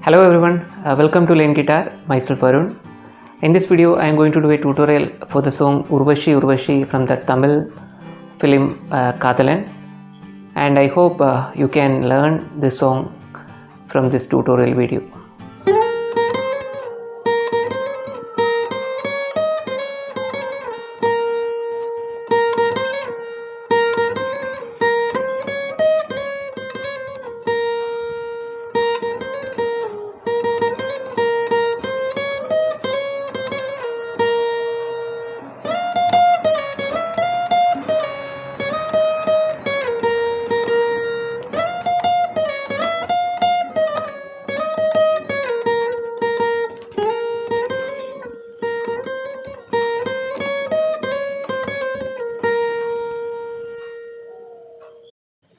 Hello everyone, welcome to Lane Guitar, myself Arun. In this video I am going to do a tutorial for the song Urvashi Urvashi from the Tamil film Kathalan, and I hope you can learn this song from this tutorial video.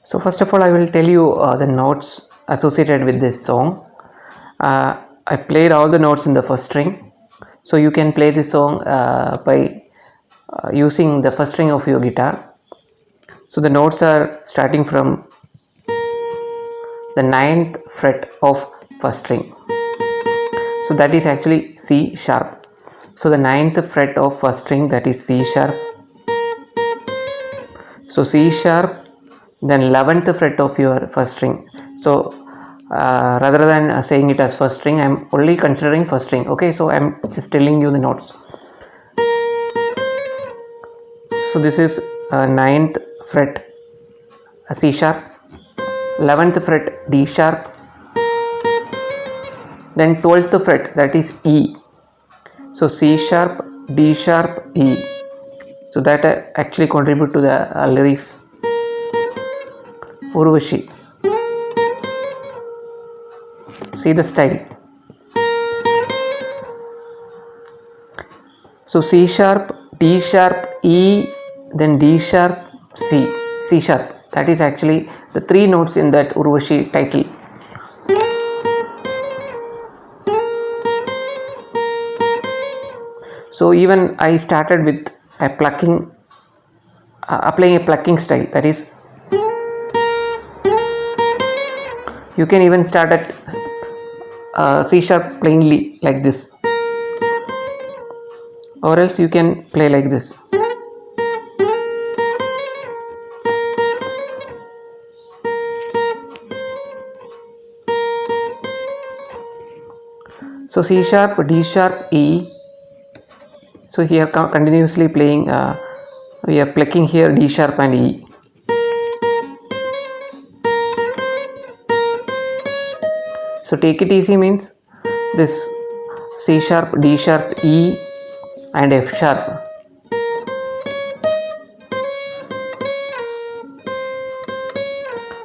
So first of all, I will tell you the notes associated with this song. I played all the notes in the first string, so you can play this song by using the first string of your guitar. So the notes are starting from the 9th fret of first string. So that is actually C sharp. So the 9th fret of first string, that is C sharp. So C sharp, then 11th fret of your first string. So rather than saying it as first string, I am only considering first string. Okay, so I am just telling you the notes. So this is 9th fret C sharp, 11th fret D sharp, then 12th fret, that is E. So C sharp, D sharp, E. So that actually contribute to the lyrics Urvashi. See the style. So C sharp, D sharp, E, then D sharp, C, C sharp. That is actually the three notes in that Urvashi title. So even I started with a plucking, applying a plucking style. That is, you can even start at C sharp plainly like this, or else you can play like this. So C sharp, D sharp, E. So here continuously playing, we are plucking here D sharp and E. So take it easy means this C sharp, D sharp, E and F sharp.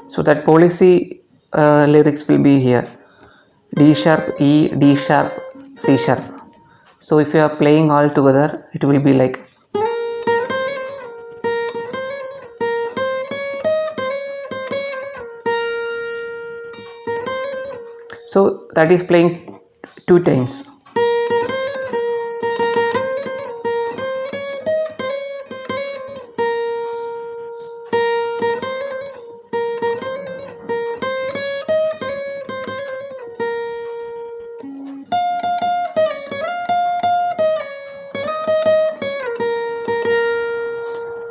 So that policy lyrics will be here: D sharp, E, D sharp, C sharp. So if you are playing all together, it will be like. So that is playing 2 times.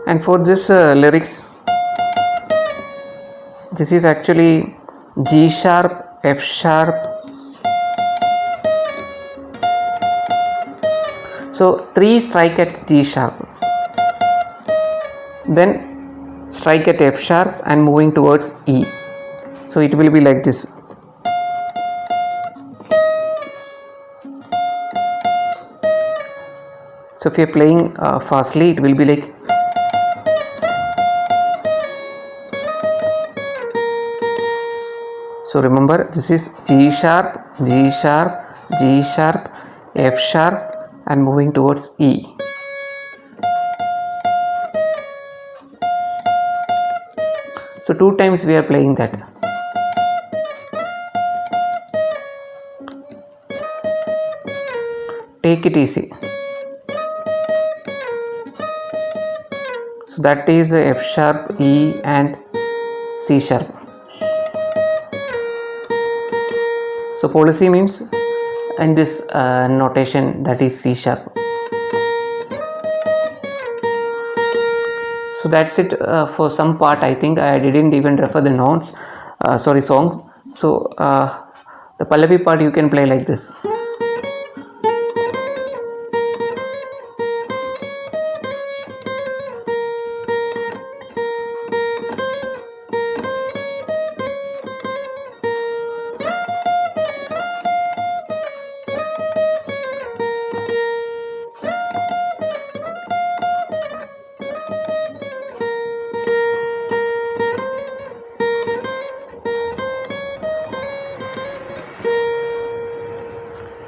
And for this lyrics, this is actually G sharp, F sharp. So 3 strike at G sharp, then strike at F sharp and moving towards E. So it will be like this. So if you are playing fastly, it will be like. So remember, this is G sharp, G sharp, G sharp, F sharp and moving towards E. So 2 times we are playing that. Take it easy. So that is F sharp, E and C sharp. So policy means in this notation, that is C sharp. So that's it for some part. I think I didn't even refer the notes, song. So the Pallavi part you can play like this.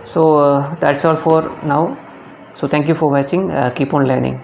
So that's all for now. So thank you for watching. Keep on learning.